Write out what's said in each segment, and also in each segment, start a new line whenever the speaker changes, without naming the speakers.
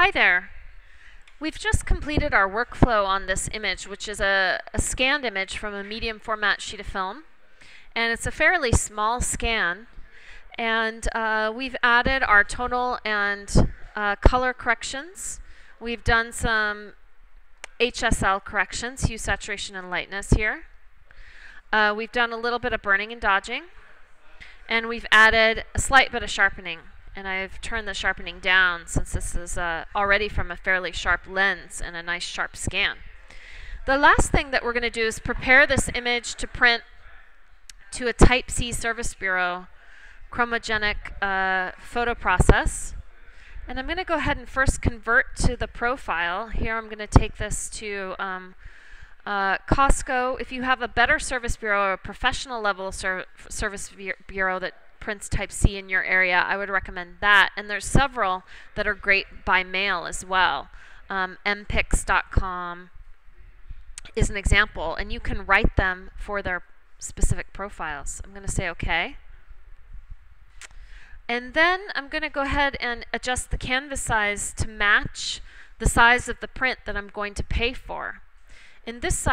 Hi there. We've just completed our workflow on this image, which is a scanned image from a medium format sheet of film. And it's a fairly small scan. And we've added our tonal and color corrections. We've done some HSL corrections, hue, saturation, and lightness here. We've done a little bit of burning and dodging. And we've added a slight bit of sharpening. And I've turned the sharpening down since this is already from a fairly sharp lens and a nice sharp scan. The last thing that we're going to do is prepare this image to print to a Type C Service Bureau chromogenic photo process. And I'm going to go ahead and first convert to the profile. Here I'm going to take this to Costco. If you have a better service bureau or a professional level service bureau that prints Type C in your area, I would recommend that. And there's several that are great by mail as well. mpix.com is an example, and you can write them for their specific profiles. I'm going to say OK. And then I'm going to go ahead and adjust the canvas size to match the size of the print that I'm going to pay for. In this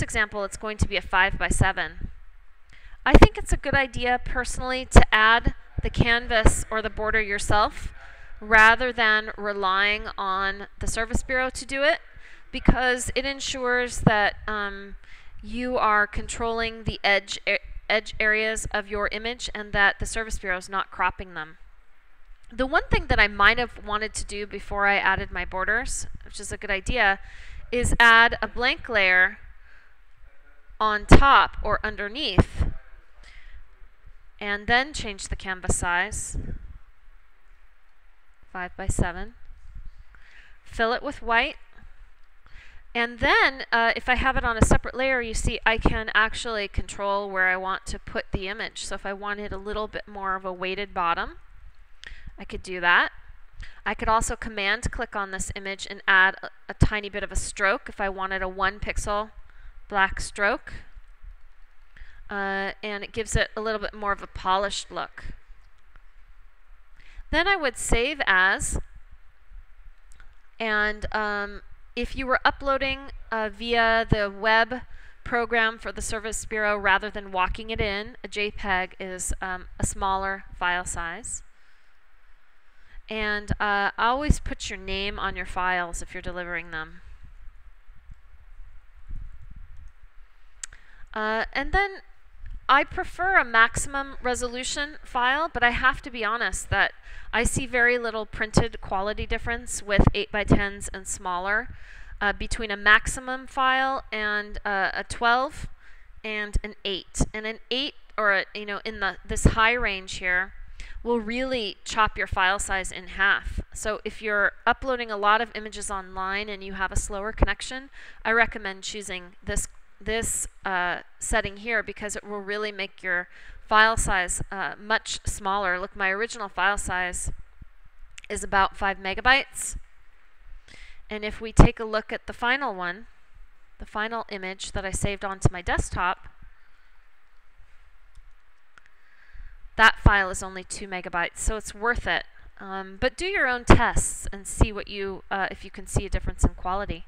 example, it's going to be a 5 by 7. I think it's a good idea personally to add the canvas or the border yourself rather than relying on the Service Bureau to do it, because it ensures that you are controlling the edge areas of your image and that the Service Bureau is not cropping them. The one thing that I might have wanted to do before I added my borders, which is a good idea, is add a blank layer on top or underneath, and then change the canvas size, 5 by 7, fill it with white, and then if I have it on a separate layer, you see I can actually control where I want to put the image. So if I wanted a little bit more of a weighted bottom, I could do that. I could also command click on this image and add a tiny bit of a stroke if I wanted a 1 pixel black stroke. And it gives it a little bit more of a polished look. Then I would save as, and if you were uploading via the web program for the Service Bureau rather than walking it in, a JPEG is a smaller file size. And always put your name on your files if you're delivering them. And then I prefer a maximum resolution file, but I have to be honest that I see very little printed quality difference with 8 by 10s and smaller between a maximum file and a 12 and an 8. And an 8, or in this high range here, will really chop your file size in half. So if you're uploading a lot of images online and you have a slower connection, I recommend choosing this setting here, because it will really make your file size much smaller. Look, my original file size is about 5 megabytes. And if we take a look at the final one, the final image that I saved onto my desktop, that file is only 2 megabytes, so it's worth it. But do your own tests and see what if you can see a difference in quality.